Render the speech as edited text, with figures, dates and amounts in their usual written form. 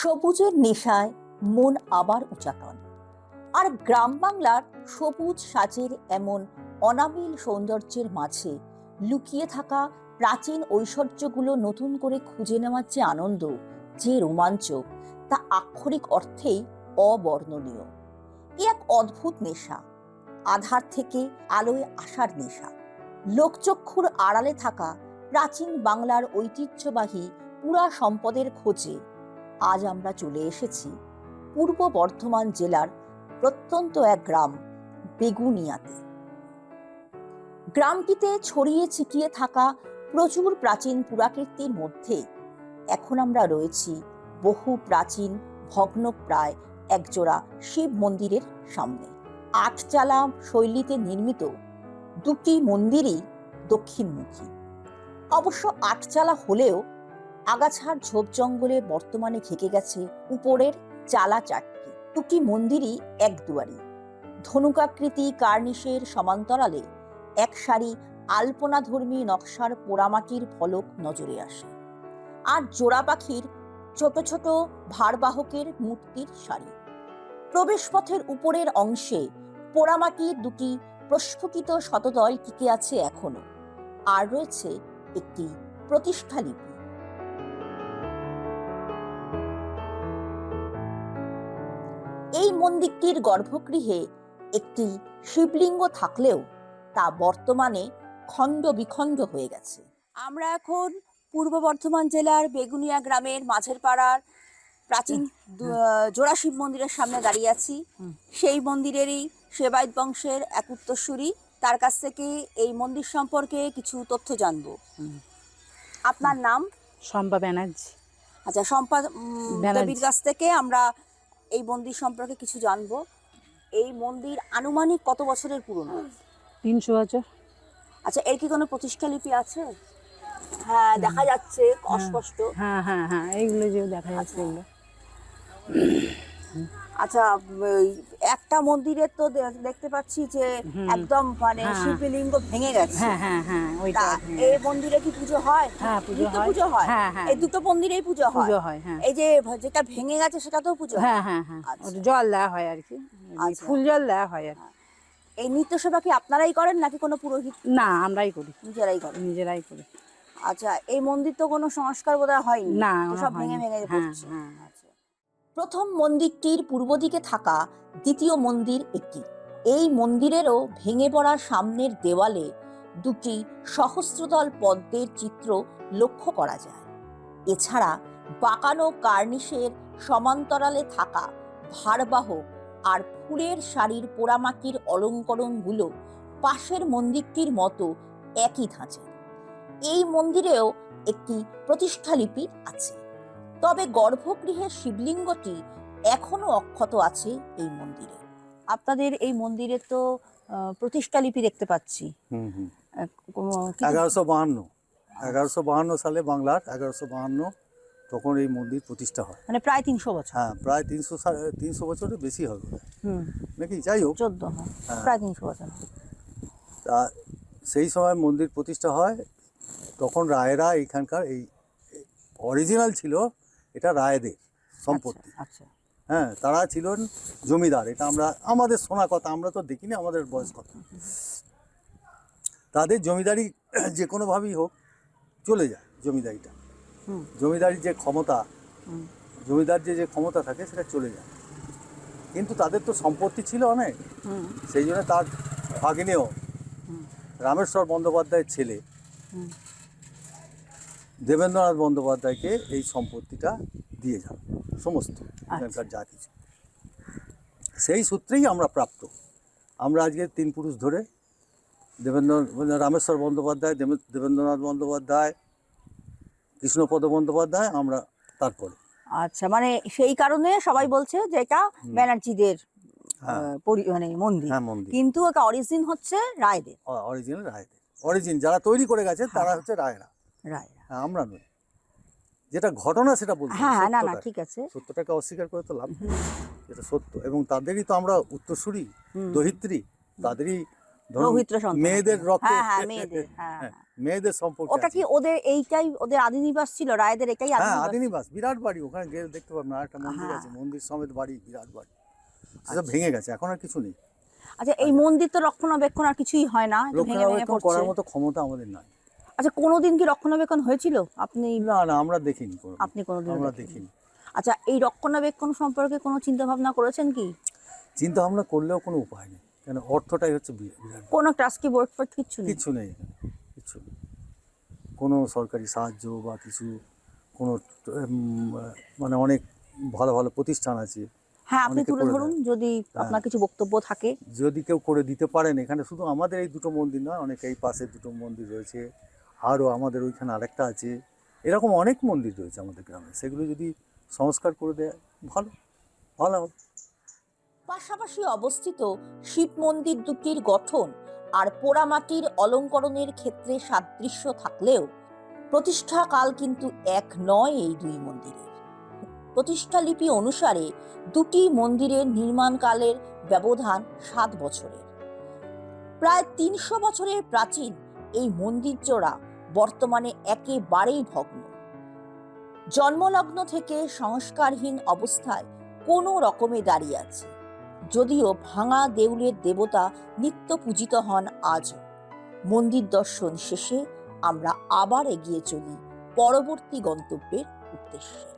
সবুজের নেশায় মন আবার উচাটন। আর গ্রাম বাংলার সবুজ সাজের এমন অনাবিল সৌন্দর্যের মাঝে লুকিয়ে থাকা প্রাচীন ঐশ্বর্যগুলো নতুন করে খুঁজে নেওয়ার যে আনন্দ, যে রোমাঞ্চ, তা আক্ষরিক অর্থেই অবর্ণনীয়। এ এক অদ্ভুত নেশা, আধার থেকে আলোয় আসার নেশা। লোকচক্ষুর আড়ালে থাকা প্রাচীন বাংলার ঐতিহ্যবাহী পুরা সম্পদের খোঁজে আজ আমরা চলে এসেছি পূর্ব বর্ধমান জেলার প্রত্যন্ত এক গ্রাম বেগুনিয়াতে। গ্রামটিতে ছড়িয়ে ছিটিয়ে থাকা প্রচুর প্রাচীন পুরাকীর্তির মধ্যে এখন আমরা রয়েছি বহু প্রাচীন ভগ্নপ্রায় একজোড়া শিব মন্দিরের সামনে। আটচালা শৈলীতে নির্মিত দুটি মন্দিরই দক্ষিণমুখী। অবশ্য আটচালা হলেও আগাছার ঝোপ জঙ্গলে বর্তমানে ঘেঁকে গেছে উপরের চালা চারটি। দুটি মন্দিরই এক দুয়ারি। ধনুকাকৃতি কার্নিশের সমান্তরালে এক সারি আলপনাধর্মী নকশার পোড়ামাটির ফলক নজরে আসে, আর জোড়া পাখির ছোট ছোট ভারবাহকের মূর্তির সারি। প্রবেশপথের উপরের অংশে পোড়ামাটির দুটি প্রস্ফুটিত শতদল টিকে আছে এখনো, আর রয়েছে একটি প্রতিষ্ঠালিপি। এই মন্দিরটির গর্ভগৃহে একটি শিবলিঙ্গ থাকলেও তা বর্তমানে খণ্ড বিখণ্ড হয়ে গেছে। আমরা এখন পূর্ব বর্ধমান জেলার বেগুনিয়া গ্রামের মাঝের পাড়ার প্রাচীন জোড়া শিব মন্দিরের সামনে দাঁড়িয়ে আছি। সেই মন্দিরেরই সেবায়ত বংশের এক উত্তরসূরি, তার কাছ থেকে এই মন্দির সম্পর্কে কিছু তথ্য জানবো। আপনার নাম? শম্পা ব্যানার্জি। আচ্ছা, শম্পা দেবীর কাছ থেকে আমরা এই মন্দির সম্পর্কে কিছু জানবো। এই মন্দির আনুমানিক কত বছরের পুরনো? 300 বছর। আচ্ছা, এর কি কোনো প্রতিষ্ঠা লিপি আছে? হ্যাঁ, দেখা যাচ্ছে অস্পষ্ট। হ্যাঁ হ্যাঁ হ্যাঁ, এইগুলো যে দেখা যাচ্ছে এগুলো। আচ্ছা, একটা মন্দিরে তো দেখতে পাচ্ছি যে একদম মানে শিবলিঙ্গ ভেঙে গেছে। হ্যাঁ হ্যাঁ হ্যাঁ, ওইটা। এই মন্দিরে কি পুজো হয়? হ্যাঁ, পুজো হয়। পুজো হয়। হ্যাঁ হ্যাঁ, এই দুটো মন্দিরেই পুজো হয়। পুজো হয়। হ্যাঁ, এই যে যেটা ভেঙে গেছে সেটা তো পুজো হয়। হ্যাঁ হ্যাঁ হ্যাঁ, ওটা জল দেওয়া হয় আর কি, ফুল জল দেওয়া হয় আর কি। এই নিত্য সেবা কি আপনারাই করেন নাকি কোনো পুরোহিত? না, আমরাই করি, নিজেরাই করেন। নিজেরাই করি। আচ্ছা, এই মন্দির তো কোনো সংস্কার বোধহয় হয়নি? না, সব ভেঙে ভেঙে পড়ছে। আচ্ছা। প্রথম মন্দিরটির পূর্ব দিকে থাকা দ্বিতীয় মন্দির একটি। এই মন্দিরেরও ভেঙে পড়া সামনের দেওয়ালে দুটি সহস্রদল পদ্মের চিত্র লক্ষ্য করা যায়। এছাড়া বাঁকানো কার্নিশের সমান্তরালে থাকা ভারবাহক আর ফুলের শাড়ির পোড়ামাটির অলঙ্করণগুলো পাশের মন্দিরটির মতো একই ধাঁচের। এই মন্দিরেও একটি প্রতিষ্ঠালিপি আছে, তবে গর্ভগৃহের শিবলিঙ্গটি এখনো অক্ষত আছে এই মন্দিরে। আপনাদের এই মন্দিরে তো প্রতিষ্ঠালিপি দেখতে পাচ্ছি। 1152 সালে, বাংলার 1152 তখন এই মন্দির প্রতিষ্ঠা হয়। মানে প্রায় 300 বছর। হ্যাঁ, প্রায় 300 বছরের বেশি হবে নাকি, যাই হোক 14, প্রায় 300 বছর। তা সেই সময় মন্দির প্রতিষ্ঠা হয়, তখন রায়েরা এইখানকার এই অরিজিনাল ছিল, এটা রায়দের সম্পত্তি। আচ্ছা, হ্যাঁ, তারা ছিলেন জমিদার। এটা আমাদের শোনা কথা, আমরা তো দেখিনি, আমাদের বয়স কথা। তাদের জমিদারি যে কোনোভাবেই হোক চলে যায় জমিদারিটা। জমিদারির যে ক্ষমতা, জমিদার যে ক্ষমতা থাকে সেটা চলে যায়। কিন্তু তাদের তো সম্পত্তি ছিল অনেক, সেই জন্য তার ভাগ্নেও রামেশ্বর বন্দ্যোপাধ্যায়ের ছেলে দেবেন্দ্রনাথ বন্দ্যোপাধ্যায়কে এই সম্পত্তিটা দিয়ে যান, সমস্ত এখানকার যা কিছু। সেই সূত্রেই আমরা প্রাপ্ত। আমরা আজকে 3 পুরুষ ধরে রামেশ্বর বন্দ্যোপাধ্যায়, দেবেন্দ্রনাথ বন্দ্যোপাধ্যায়, কৃষ্ণপদ বন্দ্যোপাধ্যায়, আমরা তারপরে। আচ্ছা, মানে সেই কারণে সবাই বলছে যে এটা ব্যানার্জিদের মানে মন্দির, কিন্তু এটা অরিজিন হচ্ছে রায়দের। অরিজিনাল রায়দের, অরিজিন যারা তৈরি করে গেছে তারা হচ্ছে রায়রা। হ্যাঁ, আমরা নই। যেটা ঘটনা সেটা বলছি। হ্যাঁ, না না, ঠিক আছে। সত্যটাকে অস্বীকার করে তো লাভ নেই, এটা সত্য। এবং তাদেরই তো আমরা উত্তরসূরি, দহিত্রী, তাদেরই মেয়েদের রক্তে। হ্যাঁ, মেয়েদের। হ্যাঁ। মেয়েদের সম্পর্কে ওটা আছে। কি ওদের এইটাই ওদের আদি নিবাস ছিল, রায়দের এটাই আদি হ্যাঁ, নিবাস? আদিনিবাস, বিরাট বাড়ি, ওখানে গিয়ে দেখতে পাবেন আর একটা মন্দির হ্যাঁ। আছে, মন্দির সমেত বাড়ি, বিরাট বাড়ি। সেসব ভেঙে গেছে, এখন আর কিছু নেই। আচ্ছা, এই মন্দির তো রক্ষণাবেক্ষণ আর কিছুই হয় না, একটু ভেঙে ভেঙে রক্ষণাবেক্ষণ পড়ছে। করার মতো ক্ষমতা আমাদের নাই। আচ্ছা, কোনোদিন কি রক্ষণাবেক্ষণ হয়েছিল? আপনি না না, আমরা দেখিনি কোনোদিন। আপনি কোনোদিন আমরা দেখিনি। আচ্ছা, এই রক্ষণাবেক্ষণ সম্পর্কে কোনো চিন্তা ভাবনা করেছেন কি? চিন্তা ভাবনা করলেও কোনো উপায় নেই, কেন অর্থটাই হচ্ছে বিরাট। কোনো ট্রাস্টি বোর্ড ফোর্ড কিচ্ছু নেই? কিচ্ছু নেই এখানে, কিচ্ছু নেই। কোনো সরকারি সাহায্য বা কিছু, কোনো মানে অনেক ভালো ভালো প্রতিষ্ঠান আছে, হ্যাঁ, আপনি অনেকে তুলে করে ধরুন দেয়। যদি আপনার কিছু বক্তব্য থাকে। যদি কেউ করে দিতে পারেন, এখানে শুধু আমাদের এই দুটো মন্দির নয়, অনেক এই পাশে দুটো মন্দির রয়েছে, আরও আমাদের ওইখানে আরেকটা আছে, এরকম অনেক মন্দির রয়েছে আমাদের গ্রামে, সেগুলো যদি সংস্কার করে দেয় ভালো ভালো হবে। পাশাপাশি অবস্থিত শিব মন্দির দুটির গঠন আর পোড়ামাটির অলঙ্করণের ক্ষেত্রে সাদৃশ্য থাকলেও প্রতিষ্ঠাকাল কিন্তু এক নয় এই দুই মন্দিরের। প্রতিষ্ঠালিপি অনুসারে দুটি মন্দিরের নির্মাণকালের ব্যবধান 7 বছরের। প্রায় 300 বছরের প্রাচীন এই মন্দির জোড়া বর্তমানে একেবারেই ভগ্ন। জন্মলগ্ন থেকে সংস্কারহীন অবস্থায় কোনো রকমে দাঁড়িয়ে আছে, যদিও ভাঙা দেউলের দেবতা নিত্য পূজিত হন আজও। মন্দির দর্শন শেষে আমরা আবার এগিয়ে চলি পরবর্তী গন্তব্যের উদ্দেশ্যে।